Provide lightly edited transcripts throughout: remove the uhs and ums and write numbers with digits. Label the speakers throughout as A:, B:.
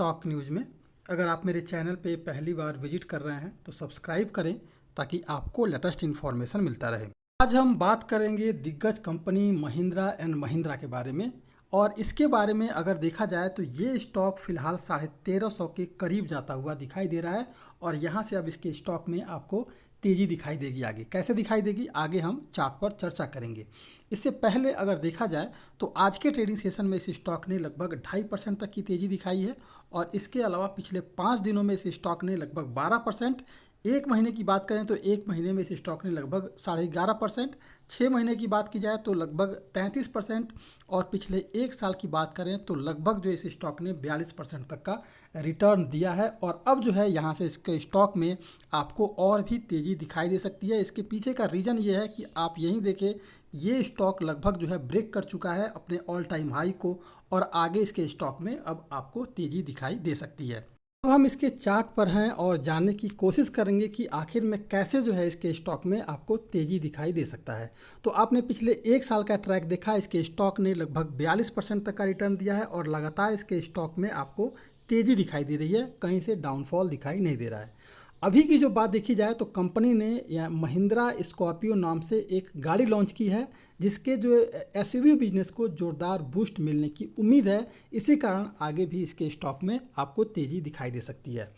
A: Stock news में। अगर आप मेरे चैनल पे पहली बार विजिट कर रहे हैं तो सब्सक्राइब करें ताकि आपको लेटेस्ट इन्फॉर्मेशन मिलता रहे। आज हम बात करेंगे दिग्गज कंपनी महिंद्रा एंड महिंद्रा के बारे में। और इसके बारे में अगर देखा जाए तो ये स्टॉक फिलहाल 1350 के करीब जाता हुआ दिखाई दे रहा है और यहाँ से अब इसके स्टॉक में आपको तेज़ी दिखाई देगी। आगे कैसे दिखाई देगी आगे हम चार्ट पर चर्चा करेंगे। इससे पहले अगर देखा जाए तो आज के ट्रेडिंग सेशन में इस स्टॉक ने लगभग 2.5% तक की तेज़ी दिखाई है और इसके अलावा पिछले 5 दिनों में इस स्टॉक ने लगभग 12%, एक महीने की बात करें तो एक महीने में इस स्टॉक ने लगभग 11.5%, 6 महीने की बात की जाए तो लगभग 33% और पिछले एक साल की बात करें तो लगभग जो इस स्टॉक ने 42% तक का रिटर्न दिया है। और अब जो है यहाँ से इसके स्टॉक में आपको और भी तेज़ी दिखाई दे सकती है। इसके पीछे का रीज़न ये है कि आप यहीं देखें, ये स्टॉक लगभग जो है ब्रेक कर चुका है अपने ऑल टाइम हाई को और आगे इसके स्टॉक में अब आपको तेज़ी दिखाई दे सकती है। तो हम इसके चार्ट पर हैं और जानने की कोशिश करेंगे कि आखिर में कैसे जो है इसके स्टॉक में आपको तेज़ी दिखाई दे सकता है। तो आपने पिछले एक साल का ट्रैक देखा, इसके स्टॉक ने लगभग 42% तक का रिटर्न दिया है और लगातार इसके स्टॉक में आपको तेज़ी दिखाई दे रही है, कहीं से डाउनफॉल दिखाई नहीं दे रहा है। अभी की जो बात देखी जाए तो कंपनी ने या महिंद्रा स्कॉर्पियो नाम से एक गाड़ी लॉन्च की है जिसके जो एसयूवी बिजनेस को जोरदार बूस्ट मिलने की उम्मीद है। इसी कारण आगे भी इसके स्टॉक में आपको तेज़ी दिखाई दे सकती है।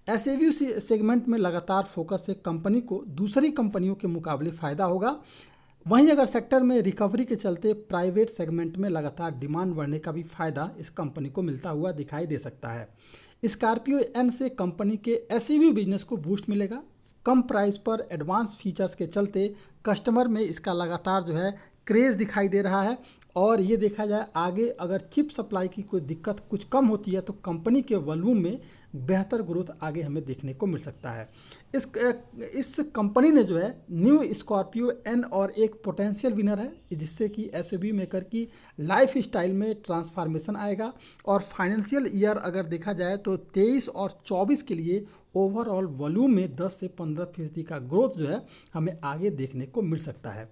A: एसयूवी सेगमेंट में लगातार फोकस से कंपनी को दूसरी कंपनियों के मुकाबले फ़ायदा होगा। वहीं अगर सेक्टर में रिकवरी के चलते प्राइवेट सेगमेंट में लगातार डिमांड बढ़ने का भी फ़ायदा इस कंपनी को मिलता हुआ दिखाई दे सकता है। स्कॉर्पियो एन से कंपनी के एसयूवी बिजनेस को बूस्ट मिलेगा। कम प्राइस पर एडवांस फीचर्स के चलते कस्टमर में इसका लगातार जो है क्रेज़ दिखाई दे रहा है। और ये देखा जाए आगे अगर चिप सप्लाई की कोई दिक्कत कुछ कम होती है तो कंपनी के वॉल्यूम में बेहतर ग्रोथ आगे हमें देखने को मिल सकता है। इस कंपनी ने जो है न्यू स्कॉर्पियो एन और एक पोटेंशियल विनर है जिससे कि एसयूवी मेकर की लाइफ स्टाइल में ट्रांसफॉर्मेशन आएगा। और फाइनेंशियल ईयर अगर देखा जाए तो 23 और 24 के लिए ओवरऑल वॉल्यूम में 10 से 15% का ग्रोथ जो है हमें आगे देखने को मिल सकता है।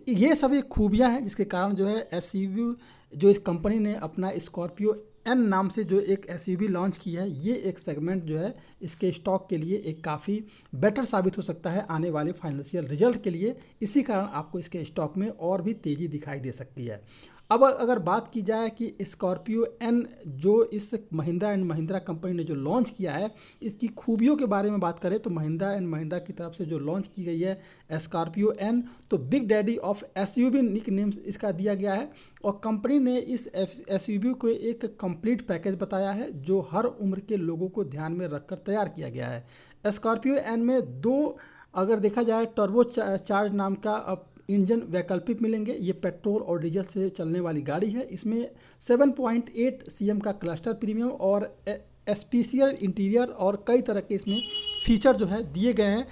A: ये सभी खूबियां हैं जिसके कारण जो है एसयूवी जो इस कंपनी ने अपना स्कॉर्पियो एन नाम से जो एक एसयूवी लॉन्च की है, ये एक सेगमेंट जो है इसके स्टॉक के लिए एक काफ़ी बेटर साबित हो सकता है आने वाले फाइनेंशियल रिजल्ट के लिए। इसी कारण आपको इसके स्टॉक में और भी तेज़ी दिखाई दे सकती है। अब अगर बात की जाए कि स्कॉर्पियो एन जो इस महिंद्रा एंड महिंद्रा कंपनी ने जो लॉन्च किया है इसकी खूबियों के बारे में बात करें तो महिंद्रा एंड महिंद्रा की तरफ से जो लॉन्च की गई है स्कॉर्पियो एन, तो big daddy of SUV nickname इसका दिया गया है। और कंपनी ने इस एसयूवी को एक कंप्लीट पैकेज बताया है जो हर उम्र के लोगों को ध्यान में रखकर तैयार किया गया है। स्कॉर्पियो एन में दो अगर देखा जाए टर्बो चार्ज नाम का इंजन वैकल्पिक मिलेंगे। ये पेट्रोल और डीजल से चलने वाली गाड़ी है। इसमें 7.8 सीएम का क्लस्टर प्रीमियम और स्पेशियल इंटीरियर और कई तरह के इसमें फीचर जो है दिए गए हैं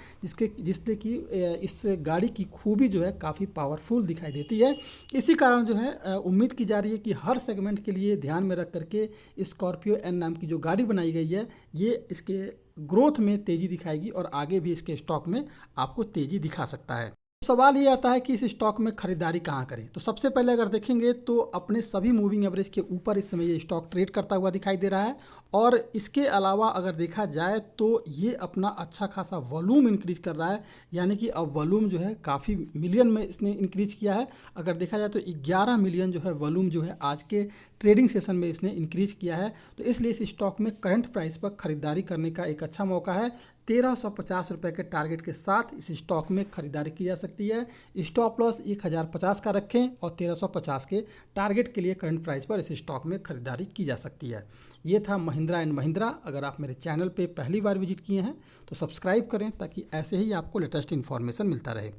A: जिससे कि इस गाड़ी की खूबी जो है काफ़ी पावरफुल दिखाई देती है। इसी कारण जो है उम्मीद की जा रही है कि हर सेगमेंट के लिए ध्यान में रख करके स्कॉर्पियो एन नाम की जो गाड़ी बनाई गई है ये इसके ग्रोथ में तेज़ी दिखाएगी और आगे भी इसके स्टॉक में आपको तेज़ी दिखा सकता है। सवाल ये आता है कि इस स्टॉक में खरीदारी कहाँ करें। तो सबसे पहले अगर देखेंगे तो अपने सभी मूविंग एवरेज के ऊपर इस समय ये स्टॉक ट्रेड करता हुआ दिखाई दे रहा है। और इसके अलावा अगर देखा जाए तो ये अपना अच्छा खासा वॉल्यूम इंक्रीज कर रहा है, यानी कि अब वॉल्यूम जो है काफ़ी मिलियन में इसने इंक्रीज किया है। अगर देखा जाए तो 11 मिलियन जो है वॉल्यूम जो है आज के ट्रेडिंग सेशन में इसने इंक्रीज किया है। तो इसलिए इस स्टॉक में करंट प्राइस पर खरीदारी करने का एक अच्छा मौका है। 1350 रुपये के टारगेट के साथ इस स्टॉक में खरीदारी की जा सकती है। स्टॉप लॉस 1050 का रखें और 1350 के टारगेट के लिए करंट प्राइस पर इस स्टॉक में खरीदारी की जा सकती है। ये था महिंद्रा एंड महिंद्रा। अगर आप मेरे चैनल पे पहली बार विजिट किए हैं तो सब्सक्राइब करें ताकि ऐसे ही आपको लेटेस्ट इन्फॉर्मेशन मिलता रहे।